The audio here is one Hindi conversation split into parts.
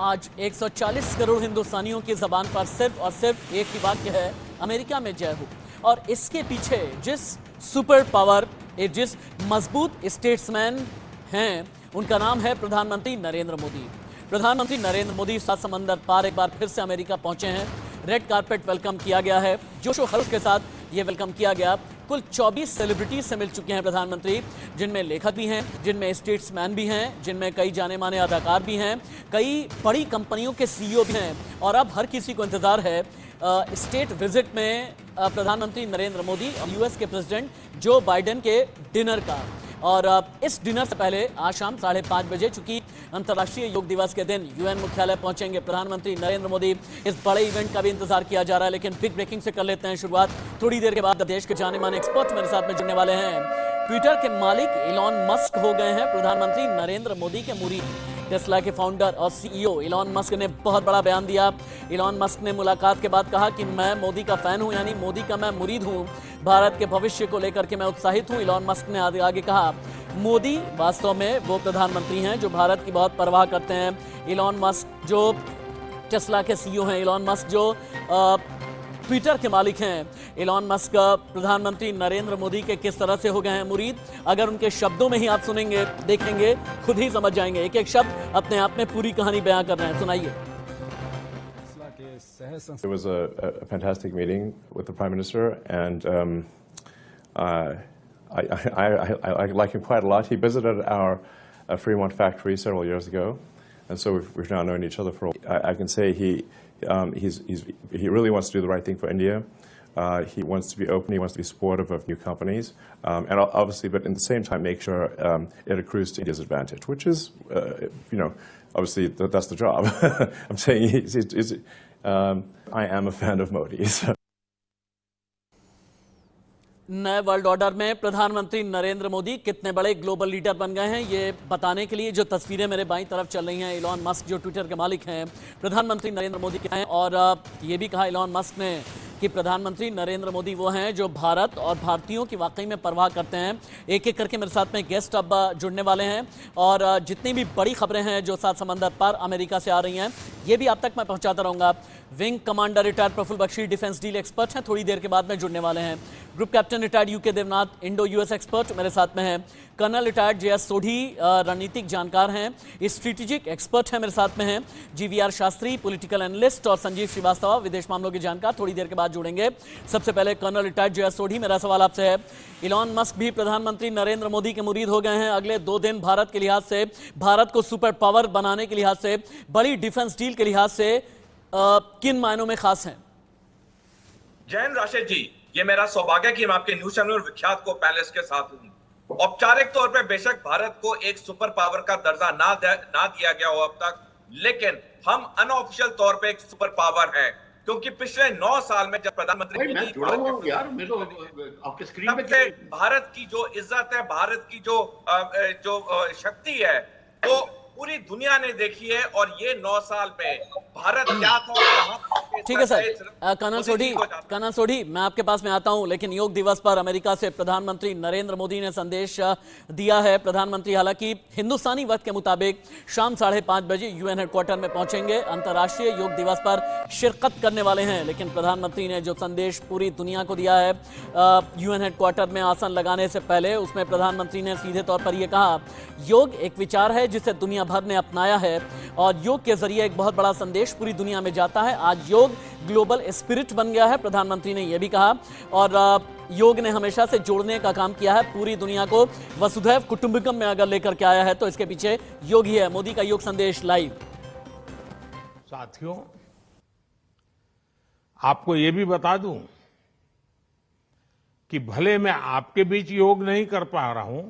आज 140 करोड़ हिंदुस्तानियों की जबान पर सिर्फ और सिर्फ एक ही वाक्य है, अमेरिका में जय हो। और इसके पीछे जिस सुपर पावर, जिस मजबूत स्टेट्समैन हैं, उनका नाम है प्रधानमंत्री नरेंद्र मोदी। प्रधानमंत्री नरेंद्र मोदी सात समंदर पार एक बार फिर से अमेरिका पहुंचे हैं। रेड कारपेट वेलकम किया गया है, जोश और हर्ष के साथ ये वेलकम किया गया। कुल 24 सेलिब्रिटीज से मिल चुके हैं प्रधानमंत्री, जिनमें लेखक भी हैं, जिनमें स्टेट्समैन भी हैं, जिनमें कई जाने माने अदाकार भी हैं, कई बड़ी कंपनियों के सीईओ भी हैं। और अब हर किसी को इंतजार है स्टेट विजिट में प्रधानमंत्री नरेंद्र मोदी और यूएस के प्रेसिडेंट जो बाइडेन के डिनर का। और इस डिनर से पहले आज शाम 5:30 बजे, चूंकि अंतर्राष्ट्रीय योग दिवस के दिन यूएन मुख्यालय पहुंचेंगे प्रधानमंत्री नरेंद्र मोदी। इस बड़े इवेंट का भी इंतजार किया जा रहा है, लेकिन बिग ब्रेकिंग से कर लेते हैं शुरुआत। थोड़ी देर के बाद देश के जाने माने एक्सपर्ट मेरे साथ में जुड़ने वाले हैं। ट्विटर के मालिक इलॉन मस्क हो गए हैं प्रधानमंत्री नरेंद्र मोदी के मुरीद। टेस्ला के फाउंडर और सीईओ इलॉन मस्क ने बहुत बड़ा बयान दिया। इलॉन मस्क ने मुलाकात के बाद कहा कि मैं मोदी का फैन हूं, यानी मोदी का मैं मुरीद हूं। भारत के भविष्य को लेकर के मैं उत्साहित हूं। इलॉन मस्क ने आगे कहा, मोदी वास्तव में वो प्रधानमंत्री हैं जो भारत की बहुत परवाह करते हैं। इलॉन मस्क जो टेस्ला के सीईओ हैं, इलॉन मस्क जो ट्विटर के मालिक हैं, इलॉन मस्क प्रधानमंत्री नरेंद्र मोदी के किस तरह से हो गए हैं मुरीद, अगर उनके शब्दों में ही आप सुनेंगे, देखेंगे, खुद ही समझ जाएंगे। एक एक शब्द अपने आप में पूरी कहानी बयां कर रहे हैं, सुनाइए। It was a fantastic meeting with the Prime Minister, and I like him quite a lot. He visited our Fremont factory several years ago, and so we've now known each other for a while. I can say he really wants to do the right thing for India. He wants to be open. He wants to be supportive of new companies, and obviously, but at the same time, make sure it accrues to India's advantage, which is, obviously that's the job. I'm saying I am a fan of Modi. So. नए वर्ल्ड ऑर्डर में प्रधानमंत्री नरेंद्र मोदी कितने बड़े ग्लोबल लीडर बन गए हैं, ये बताने के लिए जो तस्वीरें मेरे बाईं तरफ चल रही हैं, इलॉन मस्क जो ट्विटर के मालिक हैं, प्रधानमंत्री नरेंद्र मोदी के हैं। और ये भी कहा इलॉन मस्क ने कि प्रधानमंत्री नरेंद्र मोदी वो हैं जो भारत और भारतीयों की वाकई में परवाह करते हैं। एक एक करके मेरे साथ में गेस्ट अब जुड़ने वाले हैं, और जितनी भी बड़ी खबरें हैं जो सात समंदर पार अमेरिका से आ रही हैं, ये भी आप तक मैं पहुंचाता रहूंगा। Wing commander retired Praful Bakshi defence deal expert हैं, थोड़ी देर के बाद में जुड़ने वाले हैं। Group captain retired UK Devnath Indo US expert मेरे साथ में हैं। कर्नल रिटायर्ड जेएस सोढ़ी रणनीतिक जानकार हैं, स्ट्रेटेजिक एक्सपर्ट हैं, मेरे साथ में हैं। जीवीआर शास्त्री पॉलिटिकल एनालिस्ट, और संजीव श्रीवास्तव विदेश मामलों के जानकार थोड़ी देर के बाद जुड़ेंगे। सबसे पहले कर्नल रिटायर्ड जेएस सोढ़ी, मेरा सवाल आपसे है, इलॉन मस्क भी प्रधानमंत्री नरेंद्र मोदी के मुरीद हो गए हैं। अगले 2 दिन भारत के लिहाज से, भारत को सुपर पावर बनाने के लिहाज से, बड़ी डिफेंस डील के लिहाज से किन मायनों में खास हैं? जैन राशिद जी, ये मेरा सौभाग्य कि मैं आपके न्यूज चैनल विख्यात को पैलेस के साथ हूं। औपचारिक तौर पे बेशक भारत को एक सुपर पावर का दर्जा ना दिया गया हो अब तक, लेकिन हम अनऑफिशियल तौर पे एक सुपर पावर है, क्योंकि पिछले 9 साल में जब प्रधानमंत्री आपके स्क्रीन पे भारत की जो इज्जत है, भारत की जो शक्ति है, वो पूरी दुनिया ने देखी है। और ये 9 साल में भारत क्या था और कहां। ठीक है सर, कर्नल सोढ़ी मैं आपके पास में आता हूं, लेकिन योग दिवस पर अमेरिका से प्रधानमंत्री नरेंद्र मोदी ने संदेश दिया है। प्रधानमंत्री हालांकि हिंदुस्तानी वक्त के मुताबिक शाम 5:30 बजे यूएन हेडक्वार्टर में पहुंचेंगे, अंतर्राष्ट्रीय योग दिवस पर शिरकत करने वाले हैं। लेकिन प्रधानमंत्री ने जो संदेश पूरी दुनिया को दिया है यूएन हेडक्वार्टर में आसन लगाने से पहले, उसमें प्रधानमंत्री ने सीधे तौर पर यह कहा, योग एक विचार है जिसे दुनिया भर ने अपनाया है, और योग के जरिए एक बहुत बड़ा संदेश पूरी दुनिया में जाता है। आज योग ग्लोबल स्पिरिट बन गया है, प्रधानमंत्री ने यह भी कहा। और योग ने हमेशा से जोड़ने का काम किया है, पूरी दुनिया को वसुधैव कुटुंबकम में अगर लेकर के आया है तो इसके पीछे योग ही है। मोदी का योग संदेश लाइव। साथियों, आपको यह भी बता दूं कि भले मैं आपके बीच योग नहीं कर पा रहा हूं,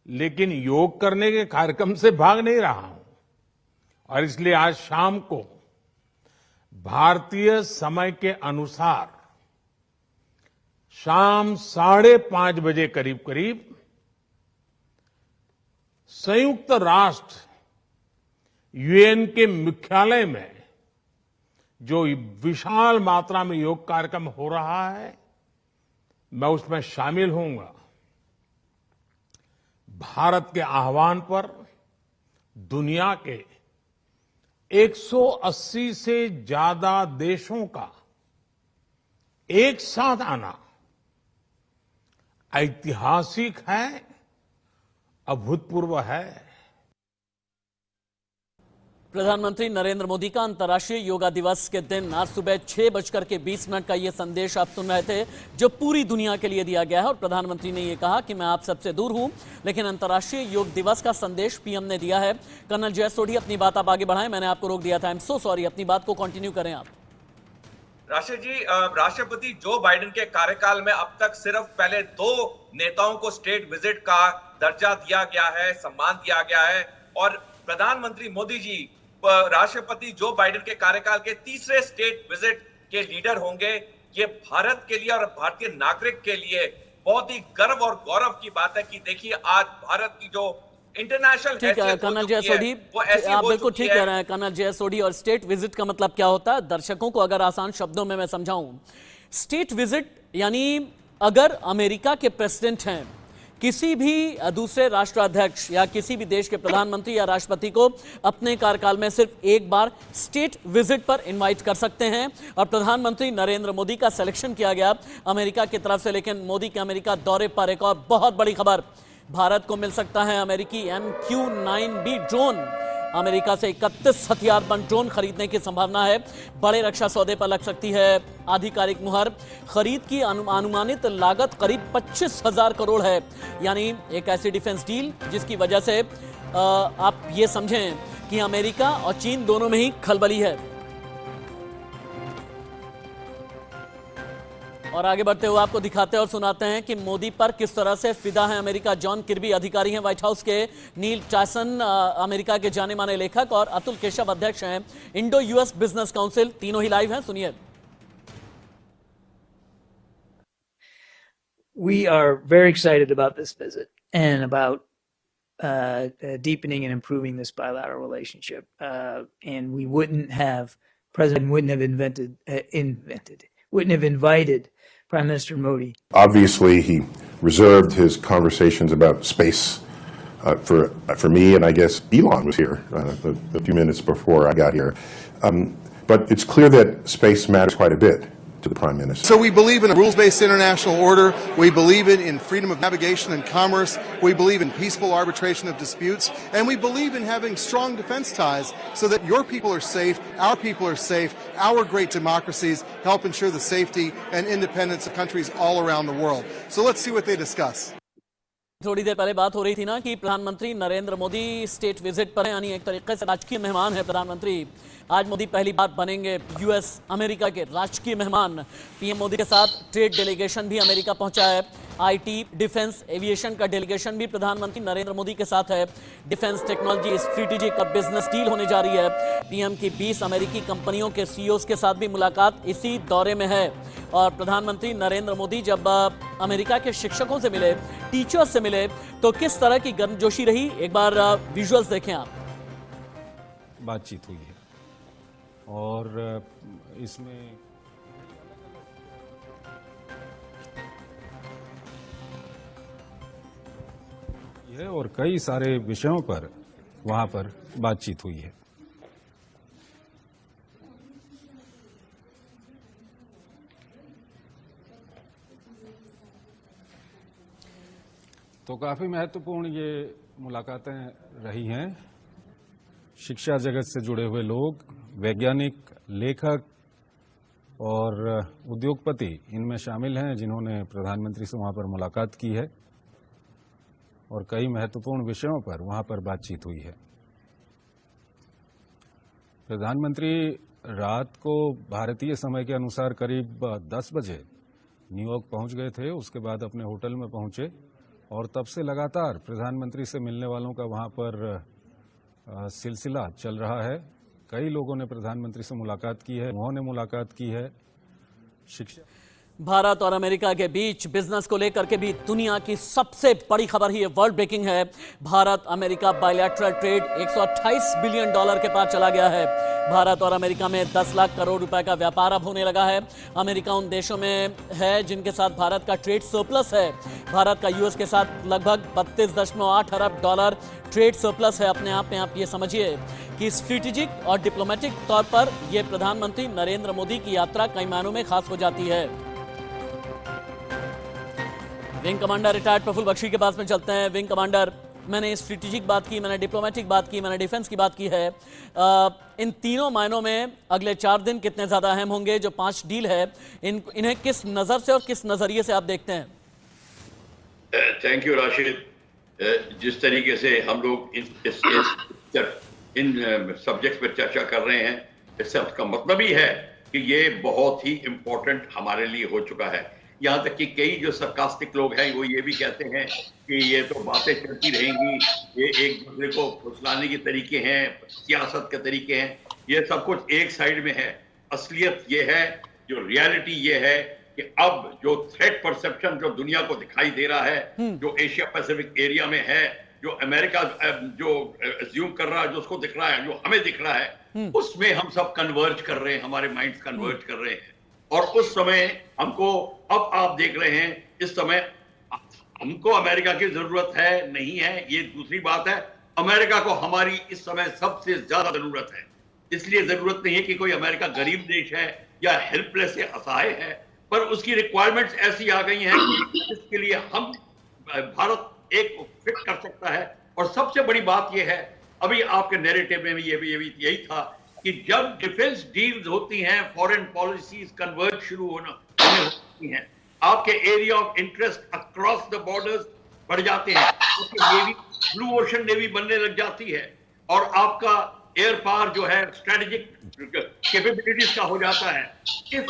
लेकिन योग करने के कार्यक्रम से भाग नहीं रहा हूं। और इसलिए आज शाम को भारतीय समय के अनुसार शाम 5:30 बजे करीब करीब संयुक्त राष्ट्र यूएन के मुख्यालय में जो विशाल मात्रा में योग कार्यक्रम हो रहा है, मैं उसमें शामिल होऊंगा। भारत के आह्वान पर दुनिया के 180 से ज्यादा देशों का एक साथ आना ऐतिहासिक है, अभूतपूर्व है। प्रधानमंत्री नरेंद्र मोदी का अंतर्राष्ट्रीय योगा दिवस के दिन आज सुबह 6:20 का ये संदेश आप सुन रहे थे, जो पूरी दुनिया के लिए दिया गया है। और प्रधानमंत्री ने ये कहा कि मैं आप सबसे दूर हूं, लेकिन अंतर्राष्ट्रीय योग दिवस का संदेश पीएम ने दिया है। कर्नल जय सोढ़ी, अपनी बात आप आगे बढ़ाएं, मैंने आपको रोक दिया था। आई एम सो सॉरी, अपनी बात को कंटिन्यू करें आप। राष्ट्र जी, राष्ट्रपति जो बाइडेन के कार्यकाल में अब तक सिर्फ पहले 2 नेताओं को स्टेट विजिट का दर्जा दिया गया है, सम्मान दिया गया है, और प्रधानमंत्री मोदी जी राष्ट्रपति जो बाइडेन के कार्यकाल के तीसरे स्टेट विजिट के लीडर होंगे। ये भारत के लिए और भारतीय नागरिक के लिए बहुत ही गर्व और गौरव की बात है कि देखिए आज भारत की जो इंटरनेशनल ठीक है कर्नल जय सोढ़ी, आप बिल्कुल ठीक कह रहे हैं कर्नल जय सोढ़ी। और स्टेट विजिट का मतलब क्या होता है, दर्शकों को अगर आसान शब्दों में मैं समझाऊं, स्टेट विजिट यानी अगर अमेरिका के प्रेसिडेंट हैं, किसी भी दूसरे राष्ट्राध्यक्ष या किसी भी देश के प्रधानमंत्री या राष्ट्रपति को अपने कार्यकाल में सिर्फ एक बार स्टेट विजिट पर इनवाइट कर सकते हैं। और प्रधानमंत्री नरेंद्र मोदी का सिलेक्शन किया गया अमेरिका की तरफ से, लेकिन मोदी के अमेरिका दौरे पर एक और बहुत बड़ी खबर, भारत को मिल सकता है अमेरिकी MQ-9B ड्रोन। अमेरिका से 31 हथियारबंद ड्रोन खरीदने की संभावना है। बड़े रक्षा सौदे पर लग सकती है आधिकारिक मुहर। खरीद की अनुमानित लागत करीब 25,000 करोड़ है, यानी एक ऐसी डिफेंस डील जिसकी वजह से आप ये समझें कि अमेरिका और चीन दोनों में ही खलबली है। और आगे बढ़ते हुए आपको दिखाते और सुनाते हैं कि मोदी पर किस तरह से फिदा है अमेरिका। जॉन किर्बी अधिकारी हैं व्हाइट हाउस के, नील टायसन अमेरिका के जाने माने लेखक, और अतुल केशव अध्यक्ष हैं इंडो यूएस बिजनेस काउंसिल। तीनों ही लाइव हैं, सुनिए। We are very excited about this visit and about deepening and improving this bilateral relationship. And we wouldn't have, President wouldn't have invited Prime Minister Modi. Obviously, he reserved his conversations about space for me, and I guess Elon was here a few minutes before I got here. But it's clear that space matters quite a bit to the Prime Minister. So we believe in a rules-based international order. We believe in freedom of navigation and commerce. We believe in peaceful arbitration of disputes. And we believe in having strong defense ties so that your people are safe, our people are safe, our great democracies help ensure the safety and independence of countries all around the world. So let's see what they discuss. थोड़ी देर पहले बात हो रही थी ना कि प्रधानमंत्री नरेंद्र मोदी स्टेट विजिट पर हैं, यानी एक तरीके से राजकीय मेहमान है प्रधानमंत्री। आज मोदी पहली बार बनेंगे यूएस अमेरिका के राजकीय मेहमान। पीएम मोदी के साथ ट्रेड डेलीगेशन भी अमेरिका पहुंचा है। आईटी, डिफेंस, एविएशन का डेलीगेशन भी प्रधानमंत्री नरेंद्र मोदी के साथ है। डिफेंस टेक्नोलॉजी, स्ट्रेटेजिक और बिजनेस डील होने जा रही है। पीएम की 20 अमेरिकी कंपनियों के सीईओज के साथ भी मुलाकात इसी दौरे में है। और प्रधानमंत्री नरेंद्र मोदी जब अमेरिका के शिक्षकों से मिले, टीचर्स से मिले, तो किस तरह की गर्मजोशी रही, एक बार विजुअल्स देखें आप। बातचीत हुई है और इसमें यह और कई सारे विषयों पर वहां पर बातचीत हुई है। तो काफी महत्वपूर्ण ये मुलाकातें रही हैं। शिक्षा जगत से जुड़े हुए लोग, वैज्ञानिक, लेखक और उद्योगपति इनमें शामिल हैं, जिन्होंने प्रधानमंत्री से वहां पर मुलाकात की है और कई महत्वपूर्ण विषयों पर वहां पर बातचीत हुई है। प्रधानमंत्री रात को भारतीय समय के अनुसार करीब 10 बजे न्यूयॉर्क पहुंच गए थे। उसके बाद अपने होटल में पहुंचे और तब से लगातार प्रधानमंत्री से मिलने वालों का वहां पर सिलसिला चल रहा है। कई लोगों ने प्रधानमंत्री से मुलाकात की है, उन्होंने मुलाकात की है। शिक्षा, भारत और अमेरिका के बीच बिजनेस को लेकर के भी दुनिया की सबसे बड़ी खबर ही वर्ल्ड ब्रेकिंग है। Bharat America bilateral trade $128 billion के पार चला गया है। भारत और अमेरिका में 10 लाख करोड़ रुपए का व्यापार अब होने लगा है। अमेरिका उन देशों में है जिनके साथ भारत का ट्रेड सरप्लस है। भारत का यूएस के साथ लगभग 32.8 अरब डॉलर ट्रेड सरप्लस है। अपने आप में आप ये समझिए कि स्ट्रेटेजिक और डिप्लोमेटिक तौर पर यह प्रधानमंत्री नरेंद्र मोदी की यात्रा कई मायनों में खास हो जाती है। Wing commander retired Praful Bakshi के पास में चलते हैं। विंग कमांडर, मैंने स्ट्रेटेजिक बात की, मैंने डिप्लोमेटिक बात की, मैंने डिफेंस की बात की है। इन तीनों मायनों में अगले 4 दिन कितने ज्यादा अहम होंगे? जो 5 डील है इन्हें किस नजर से और किस नजरिए से आप देखते हैं? Thank you Rashid. जिस तरीके से हम लोग इन सब्जेक्ट्स पर चर्चा कर रहे हैं, इससे उसका मतलब ही है कि ये बहुत ही इंपॉर्टेंट हमारे लिए हो चुका है। यहाँ तक कि कई जो सरकास्टिक लोग हैं वो ये भी कहते हैं कि ये तो बातें चलती रहेंगी, ये एक दूसरे को फुसलाने के तरीके हैं, सियासत के तरीके हैं, ये सब कुछ एक साइड में है। असलियत ये है, जो रियलिटी ये है कि अब जो थ्रेट परसेप्शन जो दुनिया को दिखाई दे रहा है, जो एशिया पैसिफिक एरिया में है, जो अमेरिका जो अज्यूम कर रहा है, जो उसको दिख रहा है, जो हमें दिख रहा है, उसमें हम सब कन्वर्ज कर रहे हैं, हमारे माइंड्स कन्वर्ज कर रहे हैं। और उस समय हमको, अब आप देख रहे हैं, इस समय हमको अमेरिका की जरूरत है नहीं है ये दूसरी बात है। अमेरिका को हमारी इस समय सबसे ज्यादा जरूरत है। इसलिए जरूरत नहीं है कि कोई अमेरिका गरीब देश है या हेल्पलेस या असहाय है, पर उसकी रिक्वायरमेंट्स ऐसी आ गई हैं कि इसके लिए हम भारत एक फिट कर सकता है। और सबसे बड़ी बात यह है, अभी आपके नैरेटिव में भी यही था कि जब डिफेंस डील्स होती हैं, फॉरेन पॉलिसीज कन्वर्ज शुरू होने होती हैं, आपके area of interest across the borders बढ़ जाते हैं, उसकी नेवी, ब्लू ओशन नेवी बनने लग जाती है, और आपका एयर पावर जो है स्ट्रेटेजिक कैपेबिलिटीज का हो जाता है। इस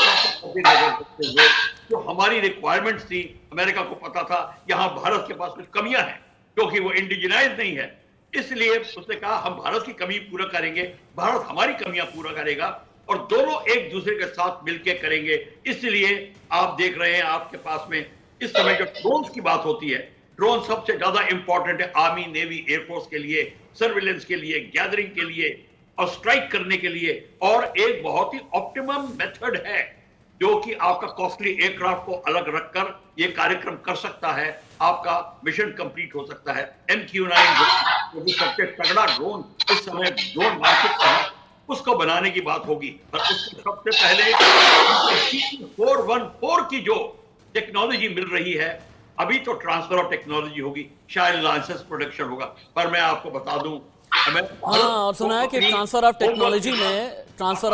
हुए जो हमारी रिक्वायरमेंट्स थी, अमेरिका को पता था यहाँ भारत के पास कुछ कमियां हैं क्योंकि वो इंडिजिनाइज नहीं है, इसलिए उसने कहा हम भारत की कमी पूरा करेंगे, भारत हमारी कमियां पूरा करेगा, और दोनों एक दूसरे के साथ मिलकर करेंगे। इसलिए आप देख रहे हैं आपके पास में इस समय जो ड्रोन्स की बात होती है, ड्रोन सबसे ज्यादा इंपॉर्टेंट है आर्मी, नेवी, एयरफोर्स के लिए, सर्विलेंस के लिए, गैदरिंग के लिए और स्ट्राइक करने के लिए, और एक बहुत ही ऑप्टिमम मेथड है जो कि आपका कॉस्टली एयरक्राफ्ट को अलग रखकर ये कार्यक्रम कर सकता है, आपका मिशन कंप्लीट हो सकता है। MQ-9 जो सबसे तगड़ा ड्रोन इस समय ड्रोन मार्केट का है, उसको बनाने की बात होगी। पर उससे सबसे पहले 414 की जो टेक्नोलॉजी मिल रही है, अभी तो ट्रांसफर ऑफ टेक्नोलॉजी होगी, शायद लाइसेंस प्रोडक्शन होगा, पर मैं आपको बता दूं, हाँ, और सुना है कि ट्रांसफर ऑफ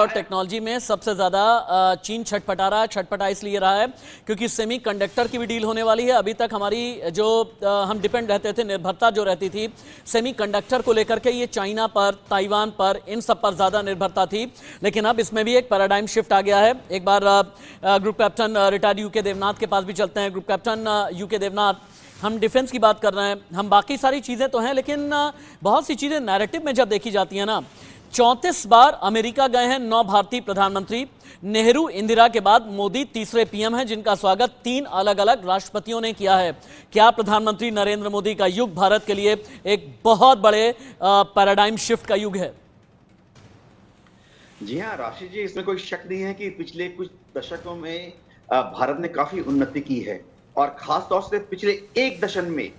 टेक्नोलॉजी में सबसे ज्यादा चीन छटपटा रहा है। छटपटा इसलिए रहा है क्योंकि सेमीकंडक्टर की भी डील होने वाली है। अभी तक हमारी जो हम डिपेंड रहते थे, निर्भरता जो रहती थी सेमीकंडक्टर को लेकर के, ये चाइना पर, ताइवान पर, इन सब पर ज्यादा निर्भरता थी, लेकिन अब इसमें भी एक पैराडाइम शिफ्ट आ गया है। एक बार group captain retired UK Devnath के पास भी चलते हैं। ग्रुप कैप्टन यूके देवनाथ, हम डिफेंस की बात कर रहे हैं, हम बाकी सारी चीजें तो हैं, लेकिन बहुत सी चीजें नैरेटिव में जब देखी जाती है ना, 34 बार अमेरिका गए हैं 9 भारतीय प्रधानमंत्री। नेहरू, इंदिरा के बाद मोदी तीसरे पीएम हैं जिनका स्वागत 3 अलग अलग राष्ट्रपतियों ने किया है। क्या प्रधानमंत्री नरेंद्र मोदी का युग भारत के लिए एक बहुत बड़े पैराडाइम शिफ्ट का युग है? जी हाँ राशिद जी, इसमें कोई शक नहीं है कि पिछले कुछ दशकों में भारत ने काफी उन्नति की है, और खास तौर से पिछले एक दशक में,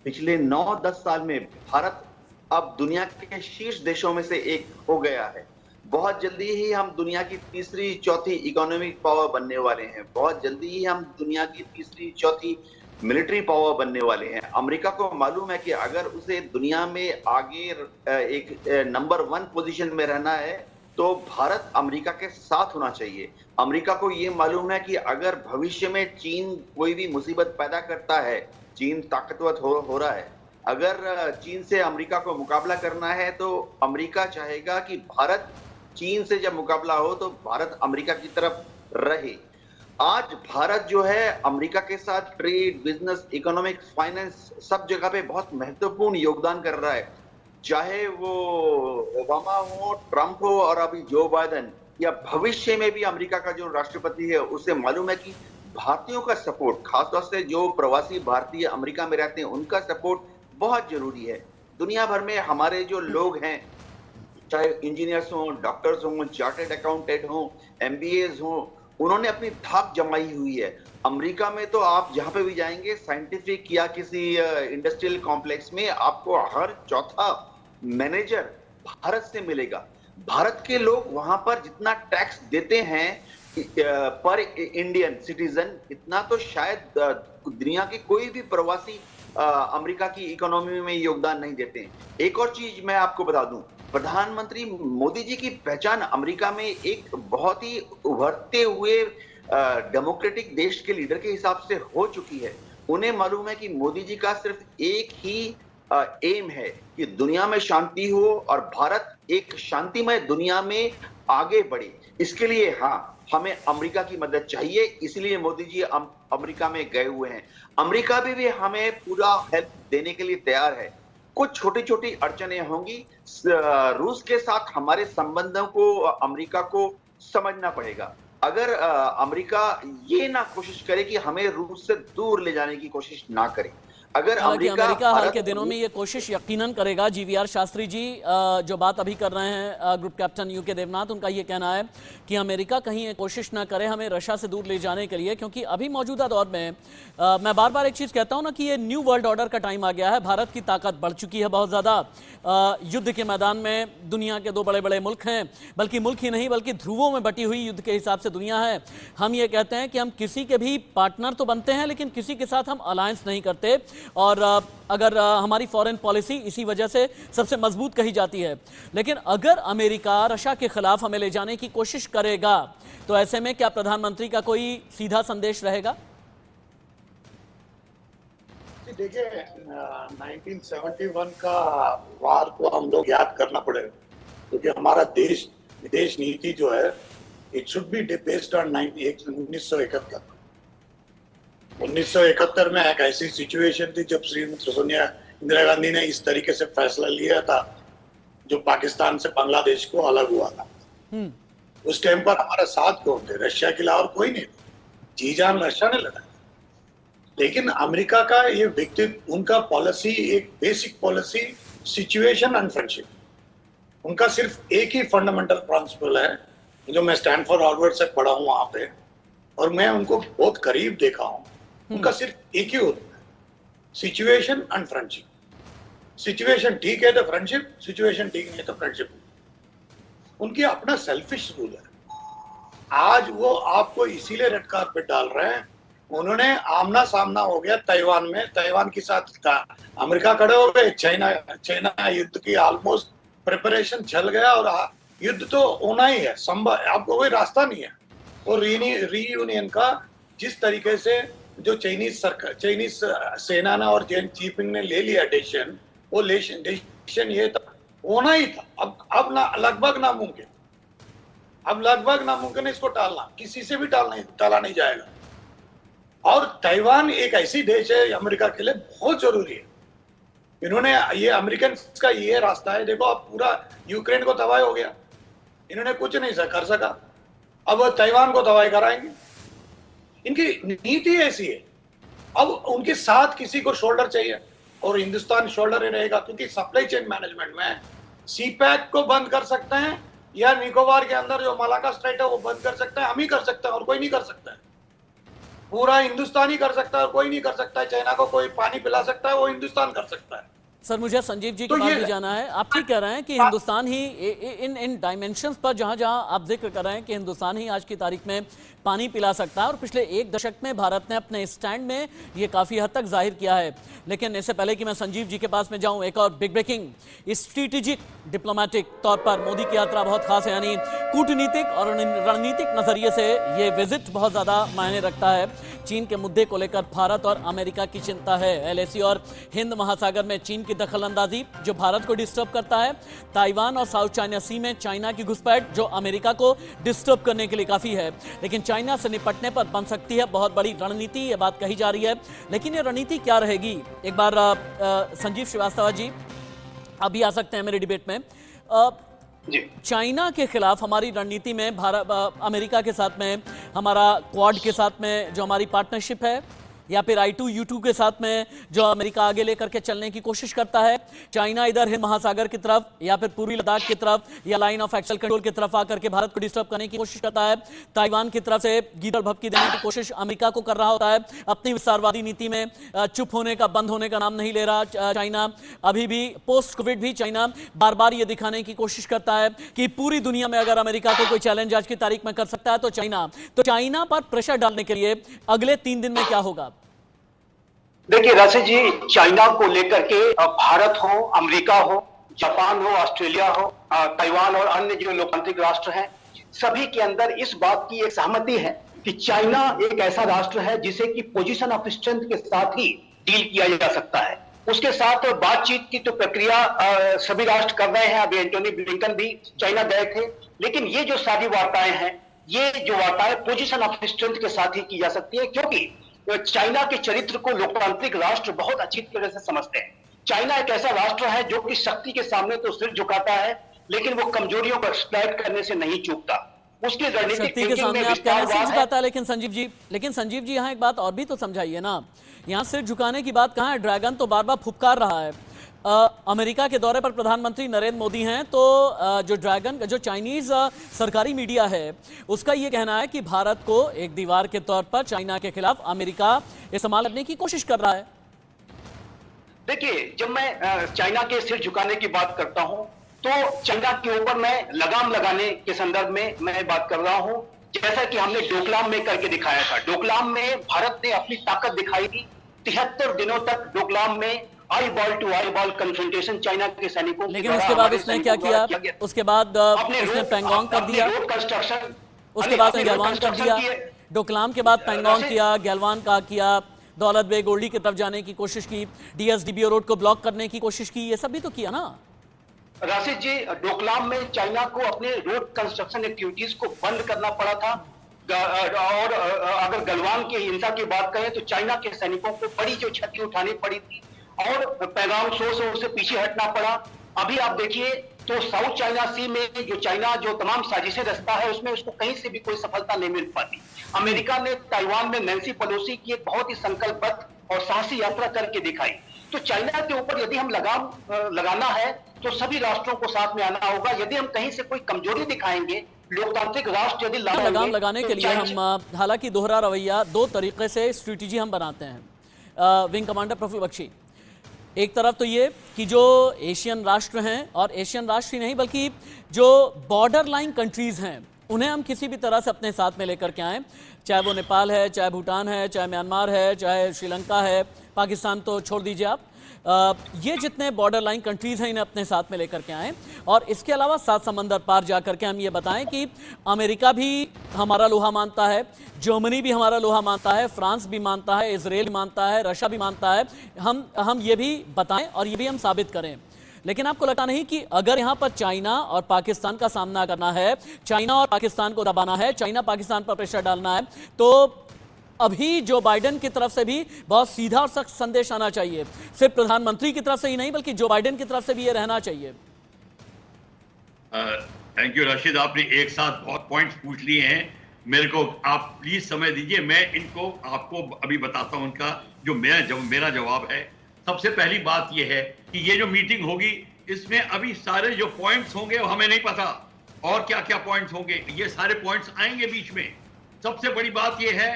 पिछले 9-10 साल में भारत अब दुनिया के शीर्ष देशों में से एक हो गया है। बहुत जल्दी ही हम दुनिया की तीसरी चौथी इकोनॉमिक पावर बनने वाले हैं। बहुत जल्दी ही हम दुनिया की तीसरी चौथी मिलिट्री पावर बनने वाले हैं। अमेरिका को मालूम है कि अगर उसे दुनिया में आगे एक नंबर 1 पोजीशन में रहना है तो भारत अमेरिका के साथ होना चाहिए। अमेरिका को ये मालूम है कि अगर भविष्य में चीन कोई भी मुसीबत पैदा करता है, चीन ताकतवर हो रहा है, अगर चीन से अमेरिका को मुकाबला करना है तो अमेरिका चाहेगा कि भारत चीन से जब मुकाबला हो तो भारत अमेरिका की तरफ रहे। आज भारत जो है अमेरिका के साथ ट्रेड, बिजनेस, इकोनॉमिक्स, फाइनेंस सब जगह पे बहुत महत्वपूर्ण योगदान कर रहा है। चाहे वो ओबामा हो, ट्रंप हो और अभी जो बाइडेन, या भविष्य में भी अमेरिका का जो राष्ट्रपति है, उसे मालूम है कि भारतीयों का सपोर्ट, खासतौर से जो प्रवासी भारतीय अमेरिका में रहते हैं, उनका सपोर्ट बहुत जरूरी है। दुनिया भर में हमारे जो लोग हैं, चाहे इंजीनियर्स हों, डॉक्टर्स हों, चार्टर्ड अकाउंटेंट हों, एमबीएज हों, उन्होंने अपनी धाक जमाई हुई है। अमेरिका में तो आप जहां पे भी जाएंगे साइंटिफिक या किसी इंडस्ट्रियल कॉम्प्लेक्स में, आपको हर चौथा मैनेजर भारत से मिलेगा। भारत के लोग वहां पर जितना टैक्स देते हैं पर इंडियन सिटीजन, इतना तो शायद दुनिया के कोई भी प्रवासी अमेरिका की इकोनॉमी में योगदान नहीं देते हैं। एक और चीज मैं आपको बता दूं, प्रधानमंत्री मोदी जी की पहचान अमेरिका में एक बहुत ही उभरते हुए डेमोक्रेटिक देश के लीडर के हिसाब से हो चुकी है। उन्हें मालूम है कि मोदी जी का सिर्फ एक ही एम है कि दुनिया में शांति हो और भारत एक शांतिमय दुनिया में आगे बढ़े। इसके लिए हाँ, हमें अमेरिका की मदद चाहिए, इसलिए मोदी जी अमेरिका में गए हुए हैं। अमेरिका भी हमें पूरा हेल्प देने के लिए तैयार है। कुछ छोटी छोटी अड़चनें होंगी, रूस के साथ हमारे संबंधों को अमेरिका को समझना पड़ेगा। अगर अमेरिका ये ना कोशिश करे कि हमें रूस से दूर ले जाने की कोशिश ना करे, अगर हालांकि अमेरिका हाल के भारत- दिनों में ये कोशिश यकीनन करेगा। जीवीआर शास्त्री जी जो बात अभी कर रहे हैं ग्रुप कैप्टन यूके देवनाथ, उनका ये कहना है कि अमेरिका कहीं ये कोशिश ना करे हमें रशिया से दूर ले जाने के लिए, क्योंकि अभी मौजूदा दौर में मैं बार बार एक चीज़ कहता हूं ना कि ये न्यू वर्ल्ड ऑर्डर का टाइम आ गया है। भारत की ताकत बढ़ चुकी है बहुत ज़्यादा। युद्ध के मैदान में दुनिया के दो बड़े बड़े मुल्क हैं, बल्कि मुल्क ही नहीं बल्कि ध्रुवों में बटी हुई युद्ध के हिसाब से दुनिया है। हम ये कहते हैं कि हम किसी के भी पार्टनर तो बनते हैं, लेकिन किसी के साथ हम अलायंस नहीं करते। और अगर हमारी फॉरेन पॉलिसी इसी वजह से सबसे मजबूत कही जाती है। लेकिन अगर अमेरिका रशिया के खिलाफ हमें ले जाने की कोशिश करेगा, तो ऐसे में क्या प्रधानमंत्री का कोई सीधा संदेश रहेगा? देखिए, 1971 का वार को हम लोग याद करना पड़ेगा, क्योंकि हमारा देश विदेश नीति जो है, it should be based on 1971। 1971 में एक ऐसी सिचुएशन थी जब श्रीमती सोनिया इंदिरा गांधी ने इस तरीके से फैसला लिया था जो पाकिस्तान से बांग्लादेश को अलग हुआ था। उस टाइम पर हमारा साथ कौन थे? रशिया के अलावा कोई नहीं था। जी जान रशिया ने लगा। लेकिन अमेरिका का ये व्यक्तित्व, उनका पॉलिसी एक basic policy, situation and friendship. उनका सिर्फ एक ही फंडामेंटल प्रिंसिपल है जो मैं स्टैनफोर्ड हार्वर्ड से पढ़ा हूं वहां पे, और मैं उनको बहुत करीब देखा हूं। उनका सिर्फ एक ही होता है, सिचुएशन एंड फ्रेंडशिप। सिचुएशन ठीक है तो फ्रेंडशिप, सिचुएशन ठीक नहीं है तो फ्रेंडशिप। उनकी अपना सेल्फिश रूल है। आज वो आपको इसीलिए रेड कार्पेट डाल रहे हैं। उन्होंने आमना सामना हो गया ताइवान में, ताइवान के साथ अमेरिका खड़े हो गए। चाइना युद्ध की ऑलमोस्ट प्रिपरेशन चल गया और युद्ध तो होना ही है, संभव, आपको कोई रास्ता नहीं है। और रीयूनियन का जिस तरीके से जो चाइनीज सेना ने और जेन चीपिंग ने ले लिया डिसीजन, वो डिसीजन ये था, होना ही था। अब ना लगभग नामुमकिन, अब लगभग नामुमकिन इसको टालना, किसी से भी टाला नहीं जाएगा। और ताइवान एक ऐसी देश है अमेरिका के लिए बहुत जरूरी है। इन्होंने ये अमेरिकन का ये रास्ता है, देखो अब पूरा यूक्रेन को तबाही हो गया, इन्होंने कुछ नहीं कर सका, अब ताइवान को तबाही कराएंगे। इनकी नीति ऐसी है। अब उनके साथ किसी को शोल्डर चाहिए, और हिंदुस्तान शोल्डर ही रहेगा, क्योंकि सप्लाई चेन मैनेजमेंट में सीपैक को बंद कर सकते हैं या निकोबार के अंदर जो मलाका स्ट्रेट है वो बंद कर सकते हैं, हम ही कर सकते हैं और कोई नहीं कर सकता है। पूरा हिंदुस्तान ही कर सकता है और कोई नहीं कर सकता है। चाइना को कोई पानी पिला सकता है, वो हिंदुस्तान कर सकता है। सर, मुझे संजीव जी की बात भी जाना है। आप ठीक कह रहे हैं कि हिंदुस्तान ही इन डायमेंशंस पर जहां आप जिक्र कर रहे हैं कि हिंदुस्तान ही आज की तारीख में पानी पिला सकता है, और पिछले एक दशक में भारत ने अपने स्टैंड में ये काफ़ी हद तक जाहिर किया है। लेकिन इससे पहले कि मैं संजीव जी के पास में जाऊं, एक और बिग ब्रेकिंग, स्ट्रेटेजिक डिप्लोमेटिक तौर पर मोदी की यात्रा बहुत खास है, यानी कूटनीतिक और रणनीतिक नजरिए से ये विजिट बहुत ज़्यादा मायने रखता है। चीन के मुद्दे को लेकर भारत और अमेरिका की चिंता है। एलएसी और हिंद महासागर में चीन की दखलंदाजी जो भारत को डिस्टर्ब करता है। ताइवान और साउथ चाइना सी में चाइना की घुसपैठ जो अमेरिका को डिस्टर्ब करने के लिए काफ़ी है। लेकिन चाइना से निपटने पर बन सकती है बहुत बड़ी रणनीति, ये बात कही जा रही है। लेकिन ये रणनीति क्या रहेगी? एक बार संजीव श्रीवास्तव जी आप भी आ सकते हैं मेरे डिबेट में। चाइना के खिलाफ हमारी रणनीति में भारत अमेरिका के साथ में, हमारा क्वाड के साथ में जो हमारी पार्टनरशिप है, या फिर I2U2 के साथ में जो अमेरिका आगे लेकर के चलने की कोशिश करता है, चाइना इधर हिंद महासागर की तरफ या फिर पूर्वी लद्दाख की तरफ या लाइन ऑफ एक्चुअल कंट्रोल की तरफ आकर के भारत को डिस्टर्ब करने की कोशिश करता है, ताइवान की तरफ से गीदड़ भभकी देने की कोशिश अमेरिका को कर रहा होता है, अपनी विस्तारवादी नीति में चुप होने का, बंद होने का नाम नहीं ले रहा चाइना। अभी भी पोस्ट कोविड भी चाइना बार बार ये दिखाने की कोशिश करता है कि पूरी दुनिया में अगर अमेरिका को कोई चैलेंज आज की तारीख में कर सकता है तो चाइना पर प्रेशर डालने के लिए अगले 3 दिन में क्या होगा? देखिए राशि जी, चाइना को लेकर के भारत हो, अमेरिका हो, जापान हो, ऑस्ट्रेलिया हो, ताइवान और अन्य जो लोकतांत्रिक राष्ट्र हैं, सभी के अंदर इस बात की एक सहमति है कि चाइना एक ऐसा राष्ट्र है जिसे कि पोजीशन ऑफ स्ट्रेंथ के साथ ही डील किया जा सकता है। उसके साथ बातचीत की तो प्रक्रिया सभी राष्ट्र कर रहे हैं। अभी एंटोनी ब्लिंकन भी चाइना गए थे, लेकिन ये जो सारी वार्ताएं हैं, ये जो वार्ताएं पोजीशन ऑफ स्ट्रेंथ के साथ ही की जा सकती है, क्योंकि चाइना के चरित्र को लोकतांत्रिक राष्ट्र बहुत अच्छी तरह से समझते हैं। चाइना एक ऐसा राष्ट्र है जो कि शक्ति के सामने तो सिर झुकाता है, लेकिन वो कमजोरियों को एक्सप्लॉइट करने से नहीं चूकता। उसकी रणनीतिक शक्ति के थिंकिंग सामने में आप कहने विस्तारवाद से झुकाता है। लेकिन संजीव जी यहाँ एक बात और भी तो समझाइए ना। यहाँ सिर झुकाने की बात कहाँ है? ड्रैगन तो बार बार फुफकार रहा है। अमेरिका के दौरे पर प्रधानमंत्री नरेंद्र मोदी हैं, तो जो चाइनीज सरकारी मीडिया है उसका ये कहना है कि भारत को एक दीवार के तौर पर चाइना के खिलाफ अमेरिका इस्तेमाल करने की कोशिश कर रहा है। देखिए, जब मैं चाइना के सिर झुकाने की बात करता हूं तो चाइना के ऊपर मैं लगाम लगाने के संदर्भ में मैं बात कर रहा हूं, जैसा कि हमने डोकलाम में करके दिखाया था। डोकलाम में भारत ने अपनी ताकत दिखाई थी। 73 दिनों तक डोकलाम में eye ball to eye ball confrontation China के सैनिकों, लेकिन उसके बाद उसने क्या किया? उसके बाद उसने पेंगोंग कर दिया, उसके बाद उसने गैलवान कर दिया। डोकलाम के बाद पेंगोंग किया, गैलवान का किया, दौलत बेग ओल्डी की तरफ जाने की कोशिश की, DSDBO रोड को ब्लॉक करने की कोशिश की, ये सब भी तो किया ना। राशिद जी, डोकलाम में चाइना को अपने रोड कंस्ट्रक्शन एक्टिविटीज को बंद करना पड़ा था। और अगर गलवान की हिंसा की बात करें तो चाइना के सैनिकों को बड़ी जो क्षति उठानी पड़ी थी और पैगाम सोच से पीछे हटना पड़ा। अभी आप देखिए तो साउथ चाइना सी में जो चाइना जो तमाम साजिशें रचता है, उसमें उसको कहीं से भी कोई सफलता नहीं मिल पाती। अमेरिका ने ताइवान में नैन्सी पेलोसी की एक बहुत ही संकल्पबद्ध और साहसी यात्रा करके दिखाई। तो चाइना के ऊपर यदि हम लगाम लगाना है तो सभी राष्ट्रों को साथ में आना होगा। यदि हम कहीं से कोई कमजोरी दिखाएंगे, लोकतांत्रिक राष्ट्र यदि लगाम लगाने के लिए हम हालांकि दोहरा रवैया, 2 तरीके से स्ट्रेटेजी हम बनाते हैं। विंग कमांडर प्रफुल्ल बख्शी, एक तरफ तो ये कि जो एशियन राष्ट्र हैं, और एशियन राष्ट्र ही नहीं बल्कि जो बॉर्डर लाइन कंट्रीज हैं, उन्हें हम किसी भी तरह से अपने साथ में लेकर के आएँ, चाहे वो नेपाल है, चाहे भूटान है, चाहे म्यांमार है, चाहे श्रीलंका है, पाकिस्तान तो छोड़ दीजिए आप, ये जितने बॉर्डर लाइन कंट्रीज हैं इन्हें अपने साथ में लेकर के आएँ। और इसके अलावा 7 समंदर पार जा करके हम ये बताएं कि अमेरिका भी हमारा लोहा मानता है, जर्मनी भी हमारा लोहा मानता है, फ्रांस भी मानता है, इजराइल मानता है, रशिया भी मानता है। हम ये भी बताएं और ये भी हम साबित करें। लेकिन आपको लगता नहीं कि अगर यहाँ पर चाइना और पाकिस्तान का सामना करना है, चाइना और पाकिस्तान को दबाना है, चाइना पाकिस्तान पर प्रेशर डालना है, तो अभी जो बाइडेन की तरफ से भी बहुत सीधा और सख्त संदेश आना चाहिए। सिर्फ प्रधानमंत्री की तरफ से ही नहीं बल्कि जो बाइडेन की तरफ से भी ये रहना चाहिए। थैंक यू राशिद, आपने एक साथ बहुत पॉइंट्स पूछ लिए हैं। मेरे को आप प्लीज समय दीजिए, मैं इनको आपको अभी बताता हूं उनका जो मेरा जवाब है। सबसे पहली बात यह है कि ये जो मीटिंग होगी इसमें अभी सारे जो पॉइंट्स होंगे वो हमें नहीं पता, और क्या क्या पॉइंट्स होंगे, ये सारे पॉइंट्स आएंगे बीच में। सबसे बड़ी बात यह है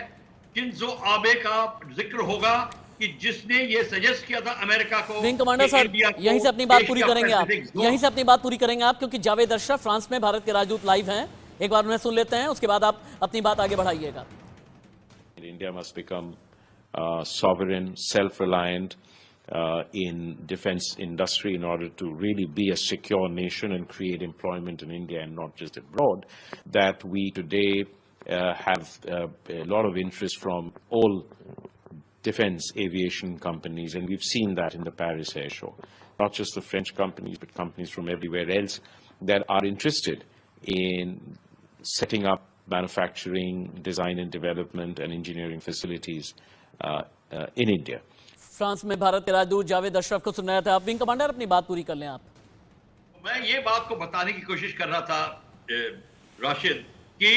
शिंजो आबे का जिक्र होगा कि जिसने ये सजेस्ट किया था अमेरिका को। विंग कमांडर सर, यहीं से अपनी बात पूरी करेंगे आप, यहीं से अपनी बात पूरी करेंगे आप, क्योंकि जावेद अशरफ फ्रांस में भारत के राजदूत लाइव हैं। एक बार उन्हें सुन लेते हैं, उसके बाद आप अपनी बात आगे बढ़ाइएगा। India must become sovereign, self-reliant in defense industry in order to really be a secure nation and create employment in India and not just abroad. That we today have a lot of interest from all defense aviation companies, and we've seen that in the Paris Air Show. Not just the French companies, but companies from everywhere else that are interested in setting up manufacturing, design and development and engineering facilities in India. France में भारत के राजदूत जावेद अशरफ को सुन रहे थे आप। विंग कमांडर, अपनी बात पूरी कर लें आप। मैं ये बात को बताने की कोशिश कर रहा था राशिद कि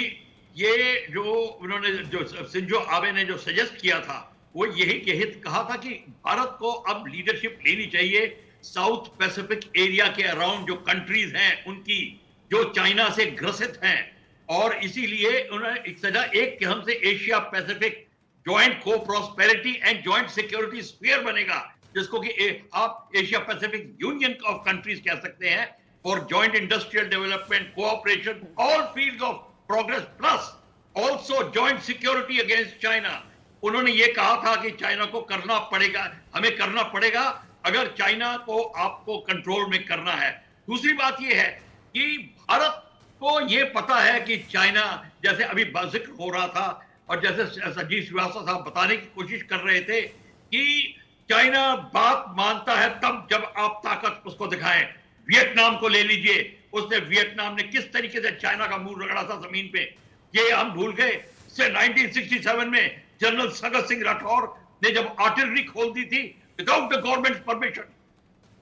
ये जो उन्होंने जो शिंजो आबे ने जो सजेस्ट किया था वो यही कहा था कि भारत को अब लीडरशिप लेनी चाहिए साउथ पैसिफिक एरिया के अराउंड जो कंट्रीज हैं उनकी, जो चाइना से ग्रसित हैं, और इसीलिए उन्होंने एक सजा एक कि हमसे एशिया पैसिफिक जॉइंट को prosperity and joint security sphere बनेगा, जिसको कि आप Asia Pacific union of countries कह सकते हैं, for joint industrial development, cooperation, all fields of progress, plus also joint security against China. उन्होंने ये कहा था कि चाइना को करना पड़ेगा, हमें करना पड़ेगा अगर चाइना को आपको कंट्रोल में करना है। दूसरी बात यह है कि भारत को यह पता है कि चाइना, जैसे अभी जिक्र हो रहा था और जैसे संजीव श्रीवास्तव साहब बताने की कोशिश कर रहे थे कि चाइना बात मानता है तब जब आप ताकत उसको दिखाएं। वियतनाम को ले लीजिए, उसने वियतनाम ने किस तरीके से चाइना का मुंह रगड़ा था जमीन पे, ये हम भूल गए। 1967 में जनरल सगत सिंह राठौर ने जब आर्टिलरी खोल दी थी without the government permission,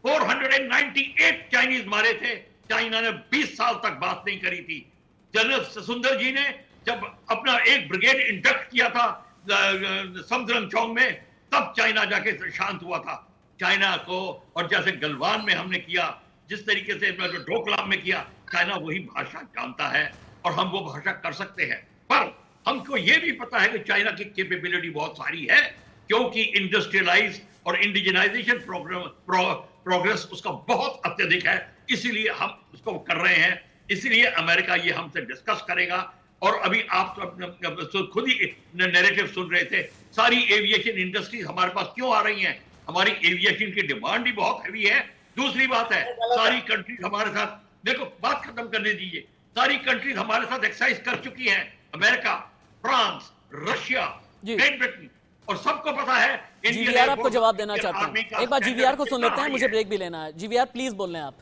498 Chinese मारे थे। चाइना ने 20 साल तक बात नहीं करी थी। जनरल सुंदर जी ने जब अपना एक ब्रिगेड इंडक्ट किया था समदरंग में, तब चाइना जाके शांत हुआ था। चाइना को, और जैसे गलवान में हमने किया, जिस तरीके से डोकलाम में किया, चाइना वही भाषा जानता है और हम वो भाषा कर सकते हैं। पर हमको ये भी पता है कि चाइना की कैपेबिलिटी बहुत सारी है, क्योंकि इंडस्ट्रियलाइज और इंडिजिनाइजेशन प्रोग्रेस उसका बहुत अत्यधिक है, इसीलिए हम उसको कर रहे हैं। इसलिए अमेरिका ये हमसे डिस्कस करेगा। और अभी आप खुद ही नैरेटिव सुन रहे थे, सारी एविएशन इंडस्ट्रीज हमारे पास क्यों आ रही हैं? हमारी एविएशन की डिमांड भी बहुत हैवी है। दूसरी बात है, सारी कंट्रीज हमारे साथ, देखो बात खत्म करने दीजिए, सारी कंट्रीज हमारे साथ एक्सरसाइज कर चुकी हैं, America, France, Russia, great Britain, और सबको पता है। जीवीआर आपको जवाब देना चाहते हैं, एक बार जीवीआर को सुन लेते हैं, मुझे ब्रेक भी लेना है। जीवीआर प्लीज बोल रहे हैं आप।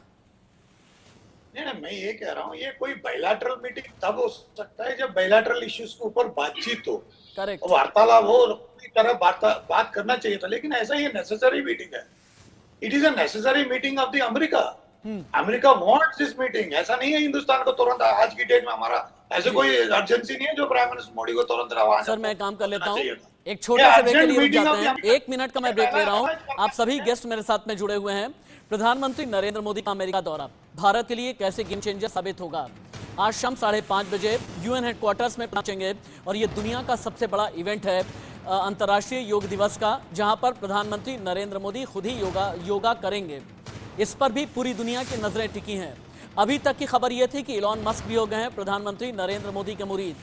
नहीं, मैं ये कह रहा हूँ, ये कोई बायलैटरल मीटिंग तब हो सकता है जब बायलैटरल इश्यूज के ऊपर बातचीत हो, करेक्ट, वार्तालाप हो, पूरी तरह बात करना चाहिए था। लेकिन ऐसा ये नेसेसरी मीटिंग है, it is a necessary meeting of the America. America wants this meeting. ऐसा नहीं है हिंदुस्तान को तुरंत आज की डेट में हमारा ऐसे कोई अर्जेंसी नहीं है जो प्राइम मिनिस्टर मोदी को तुरंत रवाना। सर मैं काम कर लेता हूँ, एक छोटे से ब्रेक के लिए रुक जाते हैं। 1 मिनट का मैं ब्रेक ले रहा हूँ। आप सभी गेस्ट मेरे साथ में जुड़े हुए हैं। प्रधानमंत्री नरेंद्र मोदी का अमेरिका दौरा भारत के लिए कैसे गेम चेंजर साबित होगा? आज शाम 5:30 बजे यूएन हेडक्वार्टर्स में पहुंचेंगे और ये दुनिया का सबसे बड़ा इवेंट है अंतर्राष्ट्रीय योग दिवस का, जहां पर प्रधानमंत्री नरेंद्र मोदी खुद ही योगा करेंगे। इस पर भी पूरी दुनिया की नजरें टिकी हैं। अभी तक की खबर यह थी कि इलॉन मस्क भी हो गए हैं प्रधानमंत्री नरेंद्र मोदी के मुरीद।